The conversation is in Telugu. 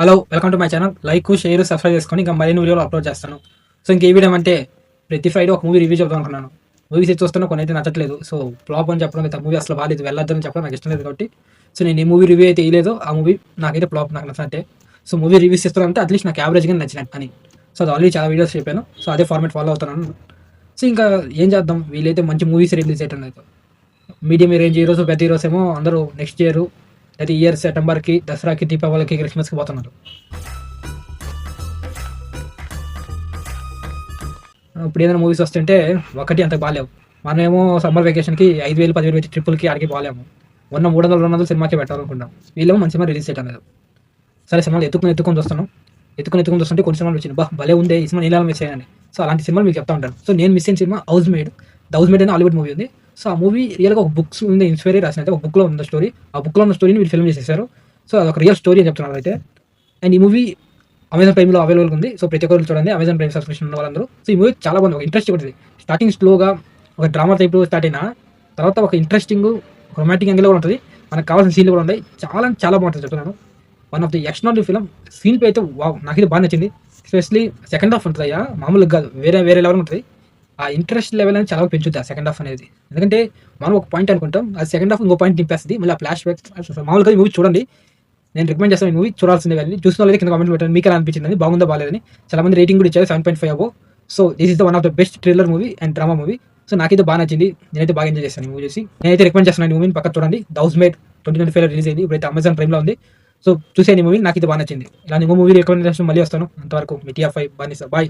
Hello, welcome to my channel. Like, share, subscribe చేసుకొని ఇంకా మరిన్ని వీడియోలు అప్లోడ్ చేస్తాను. సో ఇంక ఈ వీడియో అంటే ప్రతి ఫ్రైడే ఒక మూవీ రివ్యూ చెప్తాను అనుకున్నాను. మూవీస్ చూస్తున్నా కొన్ని అయితే నచ్చట్లేదు. సో ఫ్లాప్ అని చెప్పడం అయితే మూవీ అసలు బాగాలేదు, వెళ్ళొద్దని చెప్పడం నాకు ఇష్టం లేదు. కాబట్టి సో నేను ఈ మూవీ రివ్యూ అయితే వేయలేదు. ఆ మూవీ నాకైతే ఫ్లాప్, నాకు నచ్చినట్టే. సో మూవీ రివ్యూస్ ఇస్తానంటే అట్లీస్ట్ నాకు యావరేజ్గా నచ్చినట్టు అని. సో అది ఆల్రెడీ చాలా వీడియోస్ చెప్పాను. సో అదే ఫార్మేట్ ఫాలో అవుతున్నాను. సో ఇంకా ఏం చేద్దాం, వీళ్ళైతే మంచి మూవీస్ రిలీజ్ చేయటం లేదు. మీడియం రేంజ్ హీరోస్, పెద్ద హీరోస్ ఏమో అందరూ నెక్స్ట్ ఇయర్ అయితే ఇయర్ సెప్టెంబర్కి, దసరాకి, దీపావళికి, క్రిస్మస్కి పోతున్నారు. ఇప్పుడు ఏదైనా మూవీస్ వస్తుంటే ఒకటి అంత బాగాలేవు. మనమేమో సమ్మర్ వెకేషన్కి 5,000 10,000 పెట్టి ట్రిపుల్కి ఆడికి బాగాలేము. ఉన్న 300 200 సినిమాకి పెట్టాలనుకుంటాం. వీళ్ళేమో మంచి సినిమా రిలీజ్ చేయడం లేదు. సరే సినిమాలు ఎత్తుకొని వస్తుంటే కొన్ని సినిమాలు వచ్చింది, భలే ఉంది ఈ సినిమా, నీళ్ళ మిస్ అయ్యాను. సో అలాంటి సినిమాలు మీకు చెప్తా ఉంటాను. సో నేను మిస్ అయిన సినిమా హౌస్ మేడ్. అనే హాలీవుడ్ మూవీ ఉంది. సో ఆ మూవీ రియల్గా ఒక బుక్స్ ఉంది ఇన్స్పైరీ రాసినట్టు, ఒక బుక్లో ఉన్న స్టోరీ. ఆ బుక్లో ఉన్న స్టోరీని వీళ్ళు ఫిల్మ్ చేసేసారు. సో అదొక రియల్ స్టోరీ అని చెప్తున్నారు అయితే. అండ్ ఈ మూవీ అమెజాన్ ప్రైమ్లో అవైలబుల్ ఉంది. సో ప్రతి ఒక్కరు చూడండి, అమెజాన్ ప్రైమ్ సబ్స్క్రిప్షన్ ఉన్న వాళ్ళందరూ. సో ఈ మూవీ చాలా బాగుంది, ఒక ఇంట్రెస్ట్ ఉంటుంది. స్టార్టింగ్ స్లోగా ఒక డ్రామా టైప్లో స్టార్ట్ అయినా తర్వాత ఒక ఇంట్రెస్టింగ్ రొమాంటిక్ యాంగిల్ కూడా ఉంటుంది. మనకు కావాల్సిన సీన్లు కూడా ఉన్నాయి. చాలా బాగుంటుంది చెప్తున్నాను. One of the extraordinary film. Scene అయితే వావ్, నాకైతే బాగా నచ్చింది. ఎస్పెషలీ సెకండ్ హాఫ్ ఉంటుంది అయ్యా, మామూలుగా కాదు, వేరే లెవెల్ ఉంటుంది. ఆ ఇంట్రెస్ట్ లెవెల్ అనేది చాలా పెంచుతుంది ఆ సెకండ్ హాఫ్ అనేది. ఎందుకంటే మనం ఒక పాయింట్ అనుకుంటాం, అది సెకండ్ హాఫ్ ఇంకో పాయింట్ నింపేస్తుంది. మళ్ళీ ఆ ఫ్లాష్ బ్యాక్. మామూలుగా ఈ మూవీ చూడండి, నేను రికమెండ్ చేస్తాను. ఈ మూవీ చూడాల్సిందే. కానీ చూసిన వాళ్ళకి కింద కామెంట్ పెట్టండి, మీకు ఎలా అనిపించింది, బాగుందా బాగాలేదని. చాలా మంది రేటింగ్ కూడా ఇచ్చారు 7.5 అబో. So this is the one of the best thriller movie and drama movie. So నాకైతే బాగా నచ్చింది, నేనైతే బాగా ఎంజాయ్ చేస్తాను ఈ మూవీ చూసి. నేనైతే రికమెండ్ చేస్తాను ఈ మూవీని, పక్కన చూడండి. ద హౌస్ మేడ్ 2025 రిలీజ్ అయింది, ఇప్పుడైతే అమెజాన్ ప్రైమ్లో ఉంది. సో చూసే ఈ మూవీ నాకైతే బాగా నచ్చింది. ఇలాంటి ఇంకో మూవీ రికమెండేషన్ మళ్ళీ వస్తాను. అంతవరకు మీ TF5 బానిస, బాయ్.